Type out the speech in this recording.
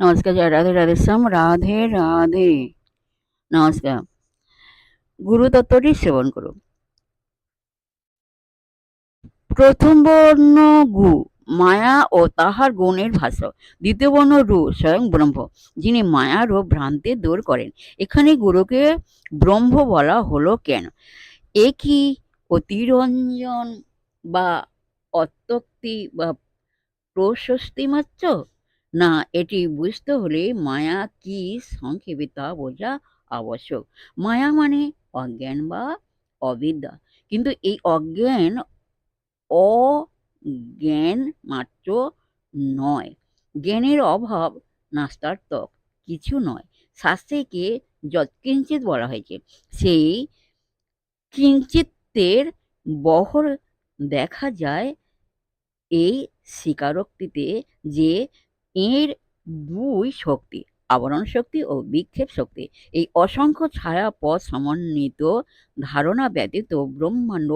নমস্কার, জয় রাধে রাধেশ্যাম, রাধে রাধে। নমস্কার। গুরুতত্ত্বটি শ্রবণ করুন। প্রথম বর্ণ গু, মায়া ও তাহার গুণের ভাষ্য। দ্বিতীয় বর্ণ রু, স্বয়ং ব্রহ্ম, যিনি মায়ার ও ভ্রান্তি দূর করেন। এখানে গুরুকে ব্রহ্ম বলা হলো কেন? এ কি অতিরঞ্জন বা অত্যক্তি বা প্রশস্তি মাত্র? না, এটি বুঝতে হলে মায়া কি সংক্ষেপে তা বোঝা আবশ্যক। মায়া মানে অজ্ঞান বা অবিদ্যা, কিন্তু এই অজ্ঞান অজ্ঞান মাত্র নয়। জ্ঞানের অভাব নাস্তার্থক কিছু নয়। শাস্ত্রে যৎকিঞ্চিৎ বলা হয়েছে, সেই কিঞ্চিতের বহর দেখা যায় এই স্বীকারোক্তিতে যে এর দুই শক্তি, আবরণ শক্তি ও বিক্ষেপ শক্তি। এই অসংখ্য ছায়াপথ সমন্বিত ধারণা ব্যতীত ব্রহ্মাণ্ড